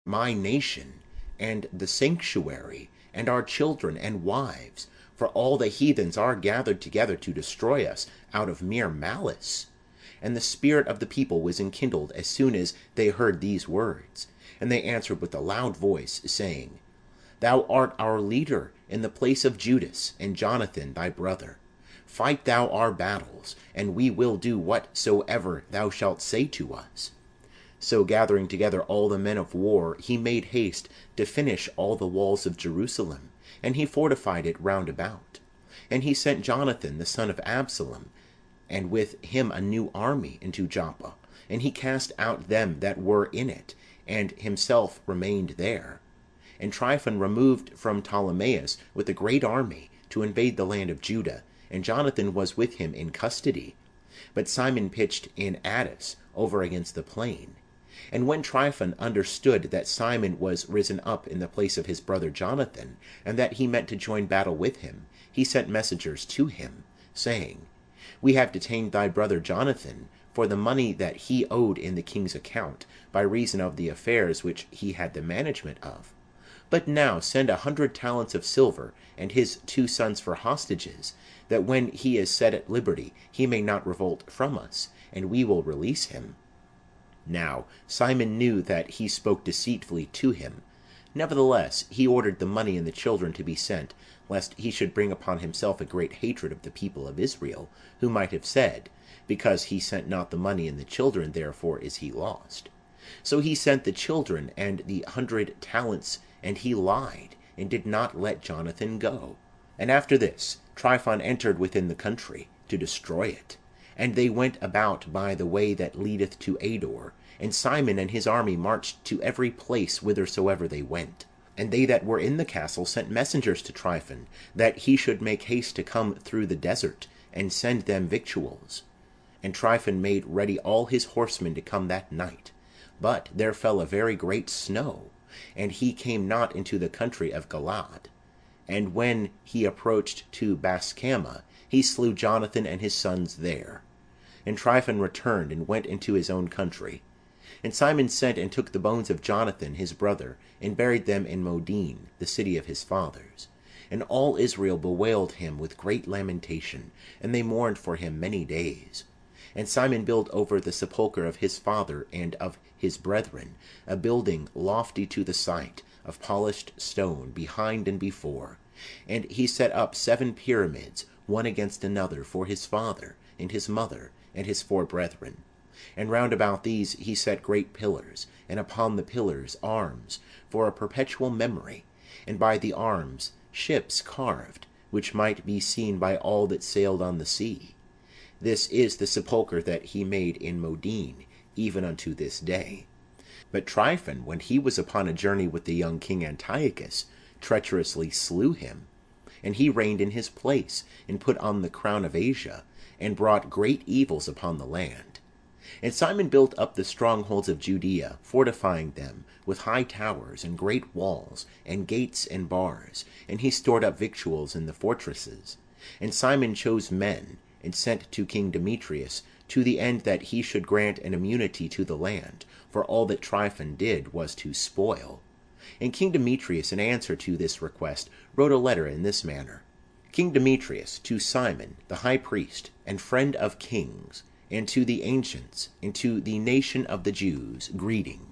my nation, and the sanctuary, and our children and wives, for all the heathens are gathered together to destroy us out of mere malice. And the spirit of the people was enkindled as soon as they heard these words. And they answered with a loud voice, saying, Thou art our leader in the place of Judas, and Jonathan thy brother. Fight thou our battles, and we will do whatsoever thou shalt say to us. So gathering together all the men of war, he made haste to finish all the walls of Jerusalem, and he fortified it round about. And he sent Jonathan the son of Absalom, and with him a new army, into Joppa, and he cast out them that were in it, and himself remained there. And Tryphon removed from Ptolemais with a great army to invade the land of Judah, and Jonathan was with him in custody. But Simon pitched in Addis, over against the plain. And when Tryphon understood that Simon was risen up in the place of his brother Jonathan, and that he meant to join battle with him, he sent messengers to him, saying, We have detained thy brother Jonathan for the money that he owed in the king's account, by reason of the affairs which he had the management of. But now send 100 talents of silver, and his 2 sons for hostages, that when he is set at liberty he may not revolt from us, and we will release him. Now Simon knew that he spoke deceitfully to him. Nevertheless he ordered the money and the children to be sent, lest he should bring upon himself a great hatred of the people of Israel, who might have said, Because he sent not the money and the children, therefore is he lost. So he sent the children and the 100 talents, and he lied, and did not let Jonathan go. And after this Tryphon entered within the country, to destroy it. And they went about by the way that leadeth to Ador, and Simon and his army marched to every place whithersoever they went. And they that were in the castle sent messengers to Tryphon, that he should make haste to come through the desert, and send them victuals. And Tryphon made ready all his horsemen to come that night. But there fell a very great snow, and he came not into the country of Galaad. And when he approached to Bascamma, he slew Jonathan and his sons there. And Tryphon returned, and went into his own country. And Simon sent and took the bones of Jonathan his brother, and buried them in Modin, the city of his fathers. And all Israel bewailed him with great lamentation, and they mourned for him many days. And Simon built over the sepulchre of his father and of his brethren a building lofty to the sight, of polished stone, behind and before. And he set up 7 pyramids, one against another, for his father, and his mother, and his 4 brethren. And round about these he set great pillars, and upon the pillars arms, for a perpetual memory, and by the arms ships carved, which might be seen by all that sailed on the sea. This is the sepulchre that he made in Modin, even unto this day. But Tryphon, when he was upon a journey with the young king Antiochus, treacherously slew him. And he reigned in his place, and put on the crown of Asia, and brought great evils upon the land. And Simon built up the strongholds of Judea, fortifying them with high towers, and great walls, and gates, and bars, and he stored up victuals in the fortresses. And Simon chose men, and sent to King Demetrius, to the end that he should grant an immunity to the land, for all that Tryphon did was to spoil. And King Demetrius, in answer to this request, wrote a letter in this manner. King Demetrius, to Simon, the high priest, and friend of kings, and to the ancients, and to the nation of the Jews, greeting.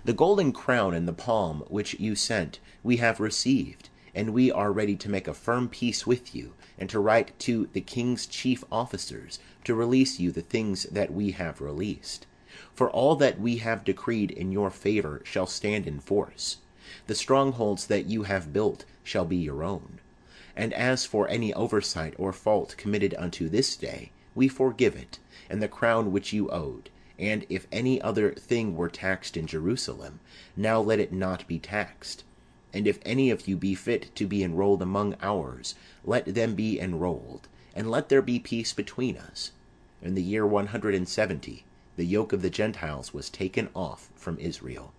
The golden crown and the palm which you sent we have received, and we are ready to make a firm peace with you, and to write to the king's chief officers to release you the things that we have released. For all that we have decreed in your favor shall stand in force. The strongholds that you have built shall be your own. And as for any oversight or fault committed unto this day, we forgive it, and the crown which you owed. And if any other thing were taxed in Jerusalem, now let it not be taxed. And if any of you be fit to be enrolled among ours, let them be enrolled, and let there be peace between us. In the year 170, the yoke of the Gentiles was taken off from Israel.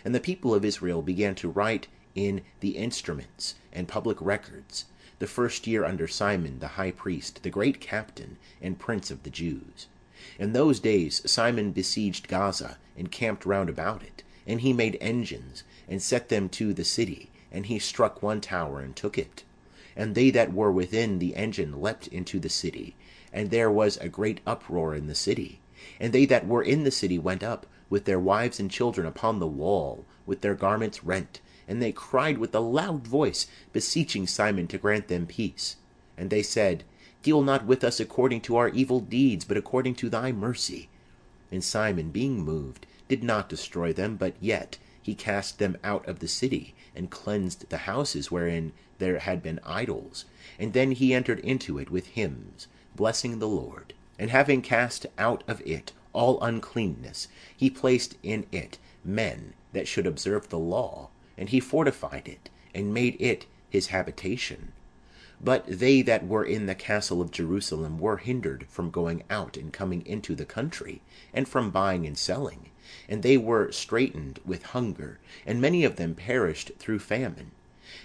And the people of Israel began to write in the instruments and public records, the first year under Simon the high priest, the great captain and prince of the Jews. In those days Simon besieged Gaza, and camped round about it, And he made engines, and set them to the city, and he struck one tower, and took it. And they that were within the engine leapt into the city, and there was a great uproar in the city. And they that were in the city went up, with their wives and children, upon the wall, with their garments rent, and they cried with a loud voice, beseeching Simon to grant them peace. And they said, Deal not with us according to our evil deeds, but according to thy mercy. And Simon, being moved, did not destroy them, but yet he cast them out of the city, and cleansed the houses wherein there had been idols. And then he entered into it with hymns, blessing the Lord. And having cast out of it all uncleanness, he placed in it men that should observe the law, and he fortified it, and made it his habitation. But they that were in the castle of Jerusalem were hindered from going out and coming into the country, and from buying and selling. And they were straitened with hunger, and many of them perished through famine.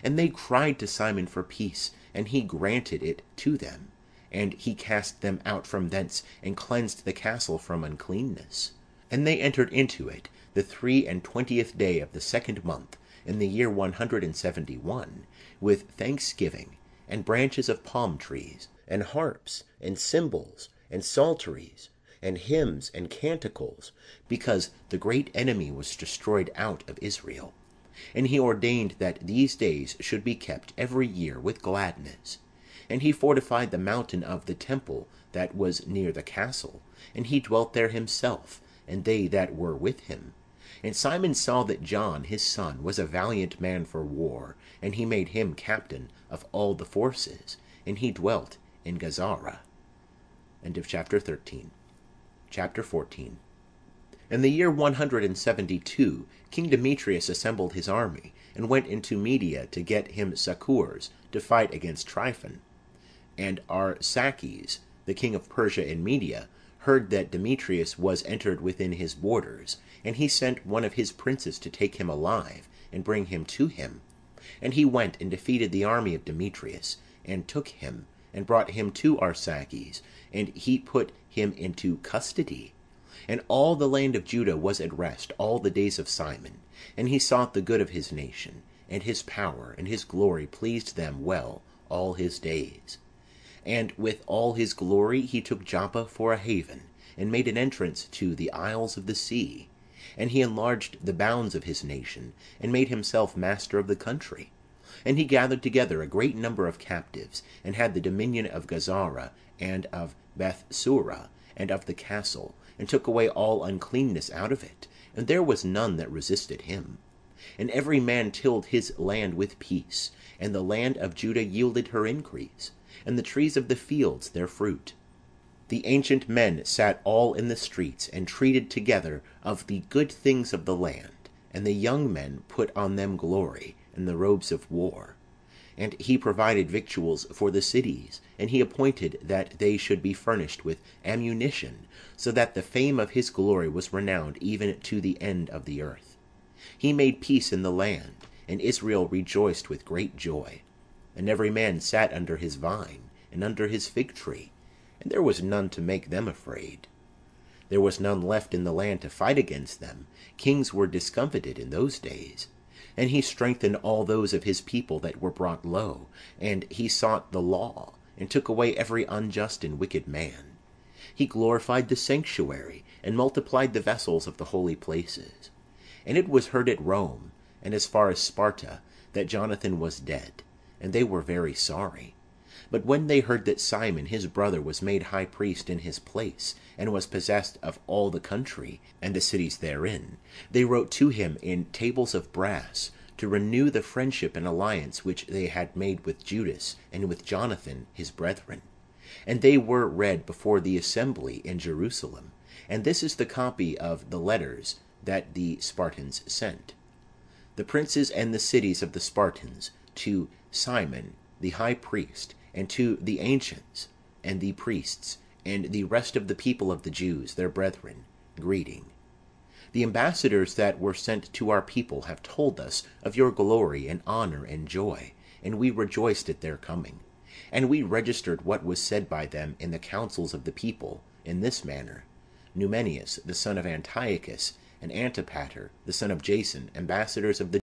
And they cried to Simon for peace, and he granted it to them. And he cast them out from thence, and cleansed the castle from uncleanness. And they entered into it the 23 day of the 2nd month, in the year 171, with thanksgiving, and branches of palm trees, and harps, and cymbals, and psalteries, and hymns, and canticles, because the great enemy was destroyed out of Israel. And he ordained that these days should be kept every year with gladness. And he fortified the mountain of the temple that was near the castle, and he dwelt there himself, and they that were with him. And Simon saw that John his son was a valiant man for war, and he made him captain of all the forces, and he dwelt in Gazara. End of chapter 13. Chapter 14. In the year 172, King Demetrius assembled his army, and went into Media to get him succours to fight against Tryphon. And Arsaces, the king of Persia and Media, heard that Demetrius was entered within his borders, and he sent one of his princes to take him alive, and bring him to him. And he went and defeated the army of Demetrius, and took him, and brought him to Arsaces, and he put him into custody. And all the land of Judah was at rest all the days of Simon, and he sought the good of his nation, and his power and his glory pleased them well all his days. And with all his glory he took Joppa for a haven, and made an entrance to the isles of the sea. And he enlarged the bounds of his nation, and made himself master of the country. And he gathered together a great number of captives, and had the dominion of Gazara, and of Bethsura, and of the castle, and took away all uncleanness out of it, and there was none that resisted him. And every man tilled his land with peace, and the land of Judah yielded her increase, and the trees of the fields their fruit. The ancient men sat all in the streets, and treated together of the good things of the land, and the young men put on them glory, and the robes of war. And he provided victuals for the cities, and he appointed that they should be furnished with ammunition, so that the fame of his glory was renowned even to the end of the earth. He made peace in the land, and Israel rejoiced with great joy. And every man sat under his vine, and under his fig tree, and there was none to make them afraid. There was none left in the land to fight against them. Kings were discomfited in those days. And he strengthened all those of his people that were brought low, and he sought the law, and took away every unjust and wicked man. He glorified the sanctuary, and multiplied the vessels of the holy places. And it was heard at Rome, and as far as Sparta, that Jonathan was dead, and they were very sorry. But when they heard that Simon his brother was made high priest in his place, and was possessed of all the country, and the cities therein, they wrote to him in tables of brass, to renew the friendship and alliance which they had made with Judas, and with Jonathan his brethren. And they were read before the assembly in Jerusalem. And this is the copy of the letters that the Spartans sent. The princes and the cities of the Spartans, to Simon the high priest, and to the ancients, and the priests, and the rest of the people of the Jews, their brethren, greeting. The ambassadors that were sent to our people have told us of your glory and honor and joy, and we rejoiced at their coming. And we registered what was said by them in the councils of the people, in this manner. Numenius, the son of Antiochus, and Antipater, the son of Jason, ambassadors of the